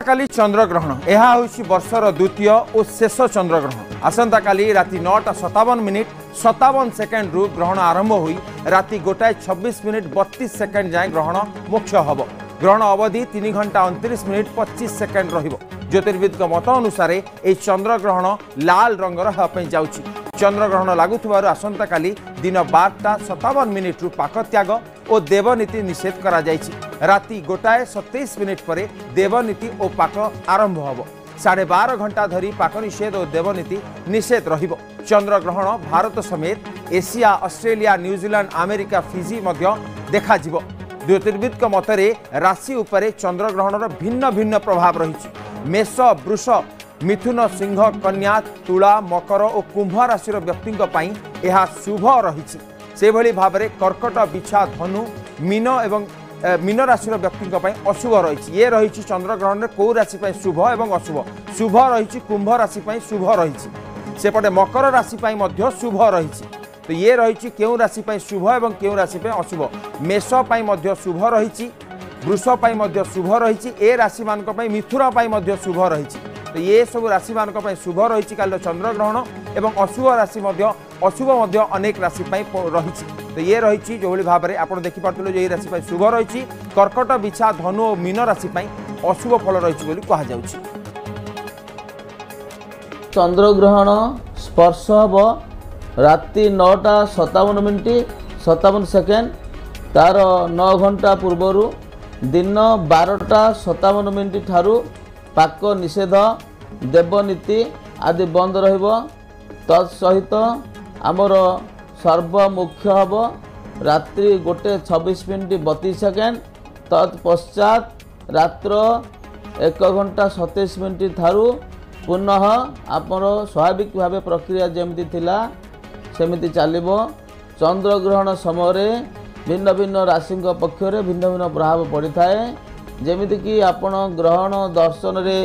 काली चंद्रग्रहण यह हूँ वर्षर द्वितीय और शेष चंद्रग्रहण। आसंता काली राति 9:57 57 सेकेंड रु ग्रहण आरंभ हुई राति 1:26 32 सेकेंड जाए ग्रहण मुख्य हब। ग्रहण अवधि 3 घंटा 29 मिनिट 25 सेकेंड रहिबो। ज्योतिर्विद मत अनुसार यह चंद्रग्रहण लाल रंगर होगापी जाउछि। चंद्रग्रहण लगुथिबार आसंता काली दिन 12:57 रु पाक त्याग और देवनीति निषेध करा जायछि। राति 1:27 पर देवनीति और पाक आरंभ हब। 12.5 घंटा धरी पाक निषेध और देवनीति निषेध रहिबो। चंद्रग्रहण भारत समेत Asia, Australia, New Zealand, America, Fiji मध्य देखा जिवो। ज्योतिर्विद मतरे राशि उपरे चंद्रग्रहणर भिन्न भिन्न प्रभाव रही। मेष, वृष, मिथुन, सिंह, कन्या, तुला, मकर और कुंभ राशि व्यक्ति यह शुभ रही। से भली भाव में कर्कट, बिछा, धनु, मीन एवं मीन राशि व्यक्ति अशुभ रही। ये रही चंद्रग्रहण में कौ राशि शुभ एवं अशुभ। शुभ रही कुंभ राशि शुभ रही। सेपटे मकर राशि शुभ रही। तो ये रही क्यों राशि शुभ एवं क्यों राशि अशुभ। मेष शुभ रही, वृष शुभ रही, ए राशि मान मिथुन शुभ रही। तो ये सब राशि मान शुभ रही काल चंद्रग्रहण एवं अशुभ राशि अशुभ अनेक राशि रही। तो ये रही जो भाव में आप देखिपे जो ये राशि शुभ रही। कर्कट, बिछा, धनु और मीन राशि अशुभ फल रही कहुँ। चंद्रग्रहण स्पर्श हम राति 9:57 57 सेकेंड तार 9 घंटा पूर्वर दिन 12:57 ठारू पाक निषेध देवनीति आदि बंद रहिबो। तत्सहित आमर सर्वमुख्य हब रात्रि 1:26 32 सेकेंड। तत्पश्चात रात्र 1 घंटा 27 मिनिट ठारू पुनः आमर स्वाभाविक भाव प्रक्रिया जमती थिला सेमिति चलिबो। चंद्रग्रहण समय भिन्न भिन्न राशि पक्षरे भिन्न भिन्न प्रभाव पड़ी थाए। जेमिति कि आपण ग्रहण दर्शन रे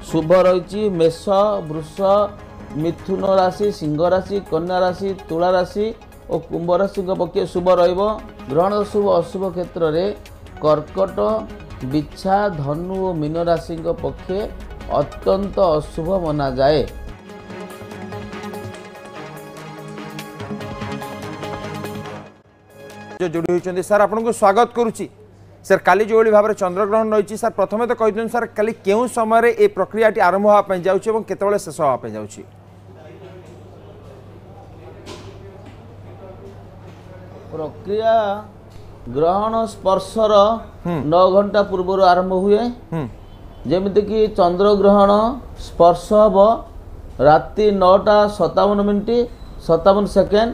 शुभ रही मेष, वृष, मिथुन राशि, सिंह राशि, कन्या राशि, तुला राशि और कुंभ राशि पक्ष शुभ रहिबो। ग्रहण शुभ अशुभ क्षेत्र में कर्कट, बिछा, धनु और मीन राशि पक्षे अत्यंत अशुभ मना जाए। जो जोड़ी होती सर आपको स्वागत करुच्ची। सर काली जो भाव में चंद्रग्रहण रही सर प्रथम तो कही सर काली क्यों समय ये प्रक्रिया आरंभ होगापी जाऊँ केतबेले शेष होगापी जाऊँ। प्रक्रिया ग्रहण स्पर्शर 9 घंटा पूर्व आरंभ हुए। जेमिति कि चंद्रग्रहण स्पर्श हम राति 9:57 57 सेकेंड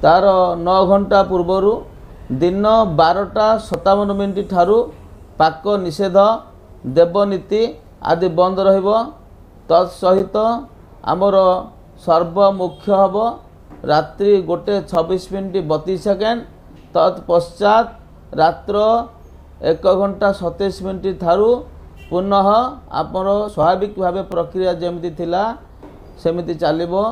तार 9 घंटा पूर्वर दिन 12:57 ठारू पाक निषेध देवनीति आदि बंद रहिबो। तत्सहित आमर सर्वमुख्य हब रात्रि 1:26 32 सेकेंड। तत्पश्चात रात्र 1 घंटा 27 मिनिट ठारू पुनः आमर स्वाभाविक भाव प्रक्रिया जमती थिला सेमिति चलिबो।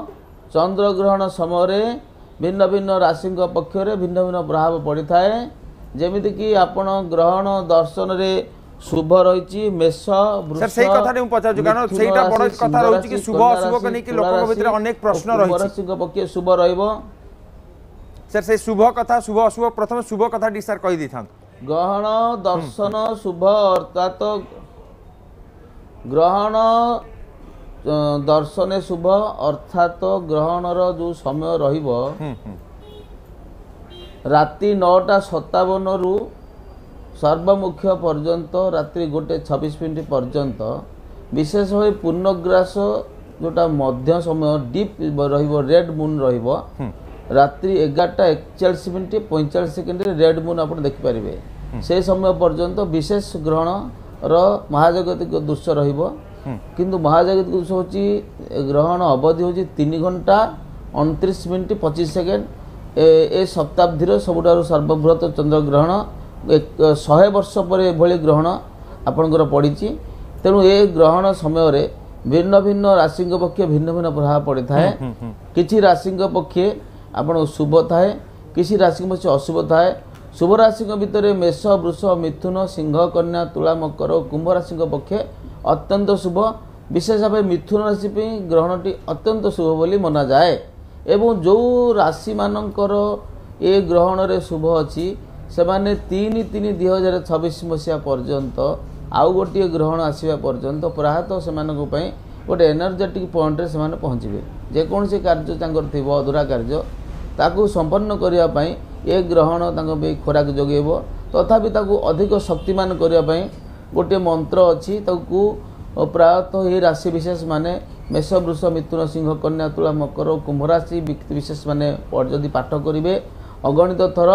चंद्रग्रहण समय भिन्न भिन्न राशि पक्षरे भिन्न भिन्न प्रभाव पड़ी थाए। जेमिति कि आपण ग्रहण दर्शन रे शुभ रही मेष, वृष, सही कथा नहीं पचाजु कारण सेटा बड़ कथा रहउची कि शुभ अशुभ कनी कि लोक भीतर अनेक प्रश्न रही। राशि पक्ष शुभ रहिबो। सर से शुभ कथा शुभ अशुभ प्रथम शुभ कथा डी सर कहि दिथां। ग्रहण दर्शन शुभ अर्थात ग्रहण दर्शन शुभ अर्थात ग्रहणर जो समय रहिबो राति 9:57 रु सर्वमुख्य पर्यंत रात्रि 1:26 पर्यंत विशेष भाव पूर्णग्रास जोटा मध्य समय डीप रहिबो रेड मून रहिबो रात्रि 11:41 45 सेकेंड रेड मून आप देखिपारे। से समय पर्यंत विशेष ग्रहण महाजागतिक दृश्य रहिबो। किंतु महाजागतिक दृश्य होची ग्रहण अवधि होची 3 घंटा 29 मिनिट 25 सेकेंड। ए शताब्दीर सबुठारु सर्वबृहत चंद्रग्रहण 100 वर्ष पर एभली ग्रहण आपणकर पड़ी। तेणु ए ग्रहण समय भिन्न भिन्न राशि पक्ष भिन्न भिन्न प्रभाव पड़ी थाए। किछि राशि पक्षे आपण शुभ थाए, किसी राशि पक्ष अशुभ थाए। शुभ राशि भितर मेष, वृष, मिथुन, सिंह, कन्या, तुला, मकर और कुंभ राशि पक्षे अत्यंत शुभ विशेष भाव मिथुन राशि ग्रहणटी अत्यंत शुभ बोली मना जाए एवं जो राशि मानकर ए ग्रहण रे शुभ अच्छी से माने 3/3/2026 मसीहा पर्यंत आउ गोटे ग्रहण आसवा पर्यंत प्रायतः से गोटे एनर्जेटिक पॉइंट रे से पहुँचे जेकोसी कार्य थी अधूरा कार्य ताकू संपन्न करने ये ग्रहण खोराक जोगेब तथापि ताकू अधिक शक्तिमान करने गोटे मंत्र अच्छी प्रायतः ये राशि विशेष माने मेष वृष मिथुन सिंह कन्या तुला मकर कुंभ राशि व्यक्ति विशेष माने जदि पाठ करेंगे अगणित थर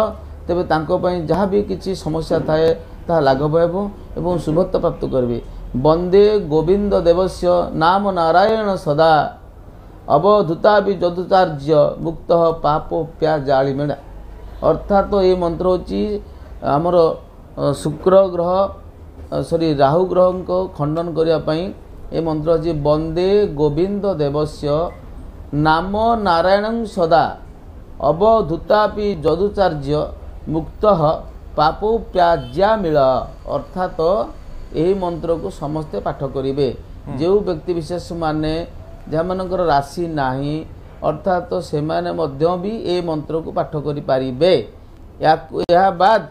तेबे तांको पई जहाँ भी किसी समस्या थाए ता लाघव एवं शुभत्व प्राप्त करेंगे। वंदे गोविंद देवस्य नाम नारायण सदा अवधूता भी जदुचार्य मुक्त पापोप्या जालिमेणा अर्थात तो ये मंत्र होची आमर शुक्र ग्रह सॉरी राहु ग्रह को खंडन करने ये मंत्र अच्छी वंदे गोविंद देवस्य नाम नारायण सदा अवधूतापि जदुचार्य मुक्त पापोप्याज्या मिल अर्थात यही मंत्र को समस्ते पाठ करेंगे जो व्यक्ति विशेष माने जहाँ राशि नाही अर्थात तो से भी ये मंत्र को पाठ करें या बाद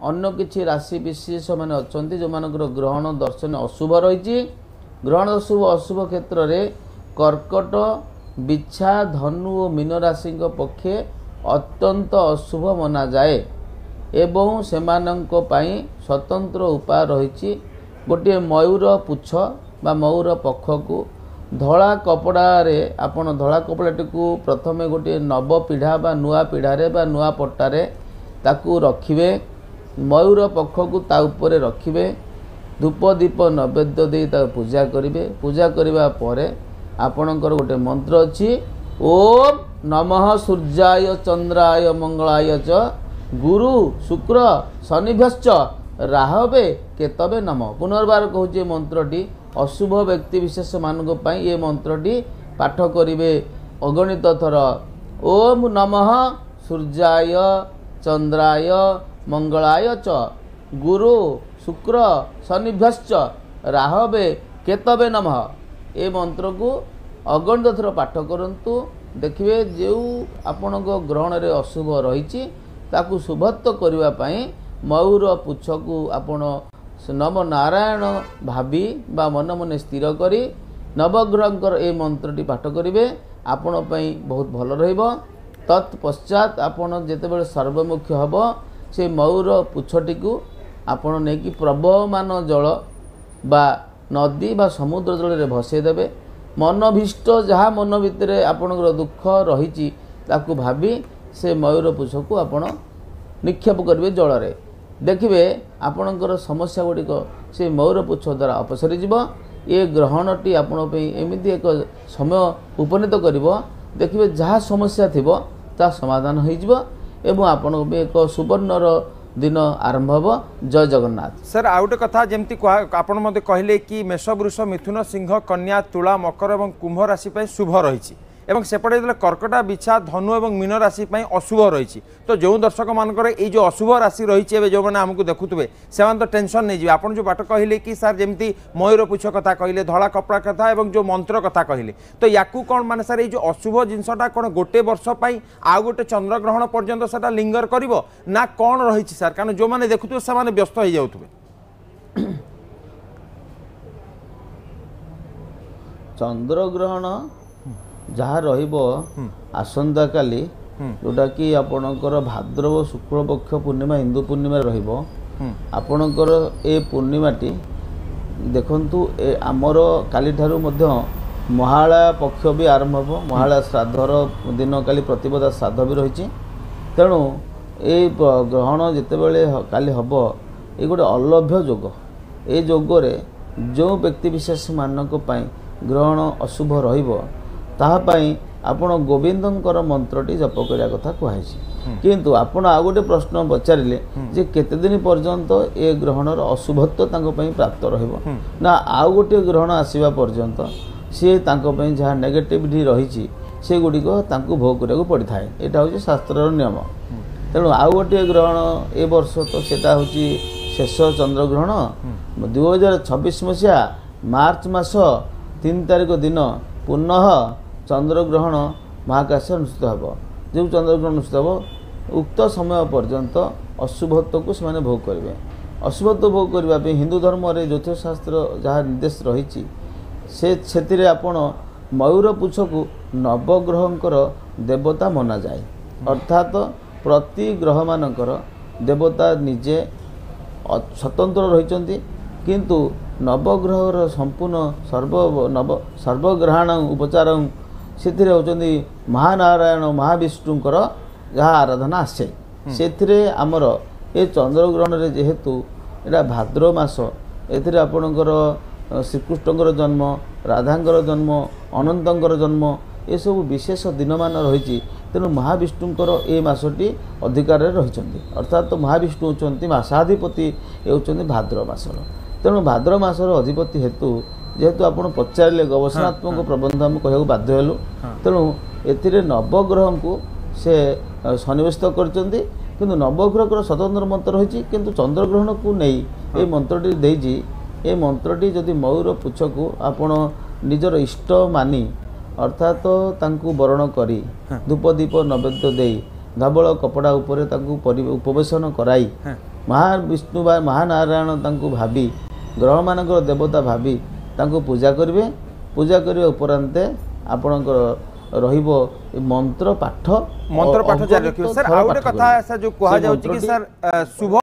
अन्य किसी राशि विशेष मैंने अच्छा जो मानकर ग्रहण दर्शन अशुभ रही ग्रहण अशुभ अशुभ क्षेत्र में कर्कट बिछा धनु और मीन राशि पक्षे अत्यंत अशुभ मना जाए एवं सेमानंको पाई स्वतंत्र उपाय रही गोटे मयूर पुछ बा मयूर पक्ष को धला कपड़े आपण धला कपड़ाटी को प्रथमे गोटे नव पीढ़ा बा नुआ पीढ़ारे बा नुआ पट्टारे ताकू रखिबे मयूर पक्ष को ता उपरे रखिबे धूप दीप नैवेद्य दे पूजा करेंगे पूजा करने पर आपणकर गोटे मंत्र अच्छी ओम नमः सूर्याय चंद्राय मंगलाय च गुरु शुक्र शनिभ्यश्च राहवे केतवे नम पुनर्बार कहूँ मंत्रटी अशुभ व्यक्ति विशेष मानक पई ये मंत्रटी पाठ करेंगे अगणित थर ओम नमः सूर्याय चंद्राय मंगलाय च गुरु शुक्र शनिभ्यश्च राहवे केतवे नमः ये मंत्र को अगणित थर पाठ करंतु देखिए जो आपण ग्रहण रे अशुभ रही ताकू शुभत्व करने मयूर पुछ को आपण नव नारायण भावी बा मन मन स्थिर करी नवग्रहकर ये मंत्रटी पाठ करेंगे आपण बहुत भल रहिबो तत्पश्चात आपण जेतेबेले सर्वमुखी हम से मयूर पुछटी को आपण नहीं प्रवहमान जल बा नदी बा समुद्र जल रे भसेदेवे मनभीष्ट जहाँ मन भितर आपणकर दुख रही ताकू भावी से मयूर पुछ को आपण निक्षेप करेंगे जल रे देखिए आपणकर समस्या गुड़िक से मयूर पुछ द्वारा अपसरी जीव ये ग्रहणटी आपण एमती एक समय उपनीत कर देखिए जहाँ समस्या थी ता समाधान हो आपण एक सुवर्णर दिन आरंभ हो जय जगन्नाथ। सर आउ गोटे कथा जमती आपण मते कहले कि मेष वृष मिथुन सिंह कन्या तुला मकर और कुंभ राशि शुभ रही एवं सेपटे कर्कटा बिछा धनु और मीन राशि अशुभ रही तो जो दर्शक मानकर ये जो अशुभ राशि रही जो मैंने आमको देखुए से तो टेंशन नहीं आप जो बाट कहले कि सर जमी मयूर पुछ कथा कहले धला कपड़ा कथा और जो मंत्र कथा कहले तो या कौन माने सर ये अशुभ जिनसा कौन गोटे वर्ष आउ गोटे चंद्रग्रहण पर्यंत से लिंगर कर ना कौन रही सर कारण जो मैंने देखुए से व्यस्त हो जाऊे चंद्रग्रहण जहाँ रसंता काली जोटा कि आपणकर भाद्रव शुक्ल पक्ष पूर्णिमा हिंदू पूर्णिमा आपणकर ए पूर्णिमाटी देखंतु आमर काली ठारू मध्य महालया पक्ष भी आरंभ हो महालया श्राद्धर दिन काली प्रतिपदा श्राद्ध भी रही तेणु ये ग्रहण जितेबले काली हम ये गोटे अलभ्य जोग ये जोगरे जो व्यक्ति विशेष मानक ग्रहण अशुभ रहिबो ताहापाई आपण गोविंदंकर मंत्रटी जप करिया कथा कहै किंतु आपण आ गोटे प्रश्न पचारिले जे केते दिन पर्यंत ए ग्रहणर अशुभत्व तांको पई प्राप्त रहिबो ना आ गोटे ग्रहण आसीबा पर्यंत से तांको पई जहा नेगेटिविटी रहिछि से गुडी को तांको भोग करिया पड़ी थाए एटा होछि शास्त्रर नियम तेणु आ गोटे ग्रहण ए वर्ष तो सेटा होछि शेष चंद्रग्रहण 2026 मसिया ମାର୍ଚ୍ଚ ମାସ 3 ତାରିଖ ଦିନ ପୁନଃ ଚନ୍ଦ୍ରଗ୍ରହଣ ମହାକାଶରେ ଅନୁଷ୍ଠିତ ହେବ। ଯେଉଁ ଚନ୍ଦ୍ରଗ୍ରହଣ ଅନୁଷ୍ଠିତ ହେବ ଉକ୍ତ ସମୟ ପର୍ଯ୍ୟନ୍ତ ଅଶୁଭତ୍ୱକୁ ସେମାନେ ଭୋଗ କରିବେ। ଅଶୁଭତ୍ୱ ଭୋଗ କରିବା ପାଇଁ ହିନ୍ଦୁ ଧର୍ମରେ ଜ୍ୟୋତିଷଶାସ୍ତ୍ର ଯାହା ନିର୍ଦ୍ଦେଶ ରହିଛି ସେଥିରେ ଆପଣ ମୟୂର ପୁଚ୍ଛକୁ ନବଗ୍ରହଙ୍କର ଦେବତା ମନାଯାଏ। ଅର୍ଥାତ୍ ପ୍ରତି ଗ୍ରହମାନଙ୍କର ଦେବତା ନିଜେ ସ୍ୱତନ୍ତ୍ର ରହିଛନ୍ତି, କିନ୍ତୁ ନବଗ୍ରହର ସମ୍ପୂର୍ଣ୍ଣ ସର୍ବଗ୍ରହାଣ ଉପଚାର ସେଥିରେ ହେଉଛନ୍ତି ମହାନାରାୟଣ ମହାବିଷ୍ଣୁଙ୍କର ଯାହା ଆରାଧନା ଆସେ। ସେଥିରେ ଆମର ଏ ଚନ୍ଦ୍ରଗ୍ରହଣରେ ଯେହେତୁ ଏଇଟା ଭାଦ୍ର ମାସ, ଏଥିରେ ଆପଣଙ୍କର ଶ୍ରୀକୃଷ୍ଣଙ୍କର ଜନ୍ମ, ରାଧାଙ୍କର ଜନ୍ମ, ଅନନ୍ତଙ୍କର ଜନ୍ମ ଏସବୁ ବିଶେଷ ଦିନମାନ ରହିଛି। ତେଣୁ ମହାବିଷ୍ଣୁଙ୍କର ଏ ମାସଟି ଅଧିକାରରେ ରହିଛନ୍ତି। ଅର୍ଥାତ୍ ମହାବିଷ୍ଣୁ ହେଉଛନ୍ତି ମାସାଧିପତି ହେଉଛନ୍ତି ଭାଦ୍ର ମାସର। ତେଣୁ ଭାଦ୍ର ମାସର ଅଧିପତି ହେତୁ ଯେହେତୁ ଆପଣ ପଚାରିଲେ ଗବେଷଣାତ୍ମକ ପ୍ରବନ୍ଧ ଆମେ କହିବାକୁ ବାଧ୍ୟ ହେଲୁ। ତେଣୁ ଏଥିରେ ନବଗ୍ରହଙ୍କୁ ସେ ସନ୍ନିବେଶିତ କରିଛନ୍ତି, କିନ୍ତୁ ନବଗ୍ରହଙ୍କର ସ୍ୱତନ୍ତ୍ର ମନ୍ତ୍ର ରହିଛି। କିନ୍ତୁ ଚନ୍ଦ୍ରଗ୍ରହଣକୁ ନେଇ ଏ ମନ୍ତ୍ରଟି ଦେଇଛି। ଏ ମନ୍ତ୍ରଟି ଯଦି ମୟୂର ପୁଚ୍ଛକୁ ଆପଣ ନିଜର ଇଷ୍ଟ ମାନି ଅର୍ଥାତ୍ ତାଙ୍କୁ ବରଣ କରି ଧୂପ ଦୀପ ନୈବେଦ୍ୟ ଦେଇ ଧବଳ କପଡ଼ା ଉପରେ ତାଙ୍କୁ ଉପବେଶନ କରାଇ ମହାବିଷ୍ଣୁ ବା ମହାନାରାୟଣ ତାଙ୍କୁ ଭାବି ଗ୍ରହମାନଙ୍କର ଦେବତା ଭାବି ତାଙ୍କୁ ପୂଜା କରିବେ। ପୂଜା କରିବା ଉପରାନ୍ତେ ଆପଣଙ୍କର ରହିବ ମନ୍ତ୍ର ପାଠ ଜାରି ରଖିବେ। ସାର୍ ଆଉ ଗୋଟେ କଥା ଯୋଉ କୁହାଯାଉଛି କି ସାର୍ ଶୁଭ